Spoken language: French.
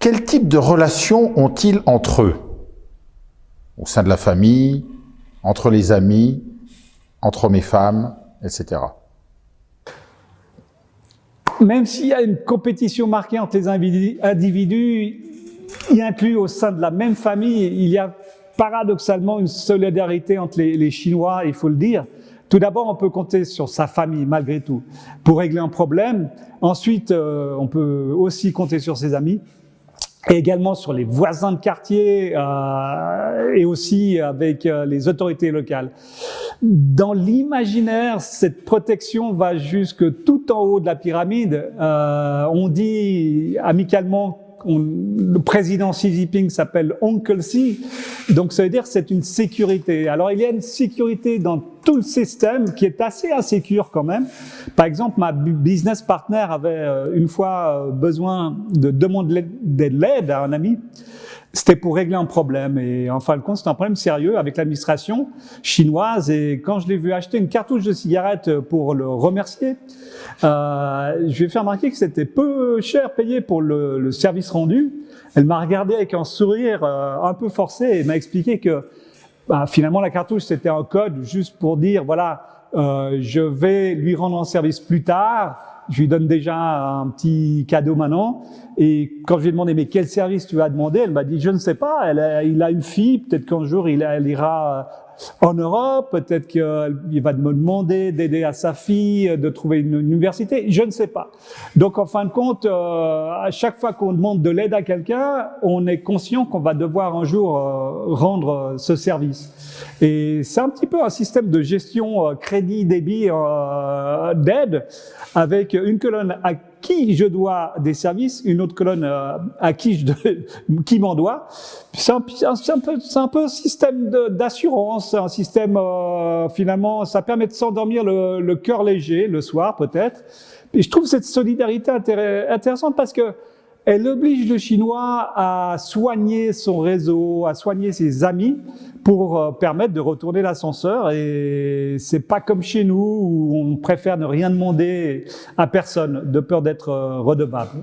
quel type de relations ont-ils entre eux? Au sein de la famille, entre les amis, entre hommes et femmes, etc. Même s'il y a une compétition marquée entre les individus, il inclut au sein de la même famille, il y a paradoxalement une solidarité entre les Chinois, il faut le dire. Tout d'abord, on peut compter sur sa famille, malgré tout, pour régler un problème. Ensuite, on peut aussi compter sur ses amis, et également sur les voisins de quartier, et aussi avec les autorités locales. Dans l'imaginaire, cette protection va jusque tout en haut de la pyramide. On dit amicalement, le président Xi Jinping s'appelle Uncle Xi, donc ça veut dire que c'est une sécurité. Alors il y a une sécurité dans tout le système qui est assez insécure quand même. Par exemple, ma business partner avait une fois besoin de demander de l'aide à un ami. C'était pour régler un problème et en fin de compte, c'était un problème sérieux avec l'administration chinoise et quand je l'ai vu acheter une cartouche de cigarettes pour le remercier, je lui ai fait remarquer que c'était peu cher payé pour le service rendu. Elle m'a regardé avec un sourire un peu forcé et m'a expliqué que finalement la cartouche c'était un code juste pour dire voilà, je vais lui rendre un service plus tard. Je lui donne déjà un petit cadeau maintenant. Et quand je lui ai demandé, mais quel service tu vas demander? Elle m'a dit, je ne sais pas. Il a une fille. Peut-être qu'un jour, elle ira en Europe. Peut-être qu'il va me demander d'aider à sa fille, de trouver une université. Je ne sais pas. Donc, en fin de compte, à chaque fois qu'on demande de l'aide à quelqu'un, on est conscient qu'on va devoir un jour rendre ce service. Et c'est un petit peu un système de gestion crédit-débit d'aide avec une colonne à qui je dois des services, une autre colonne à qui m'en doit. C'est un peu un système d'assurance, un système finalement, ça permet de s'endormir le cœur léger le soir peut-être. Et je trouve cette solidarité intéressante parce que elle oblige le Chinois à soigner son réseau, à soigner ses amis pour permettre de retourner l'ascenseur. Et c'est pas comme chez nous où on préfère ne rien demander à personne de peur d'être redevable.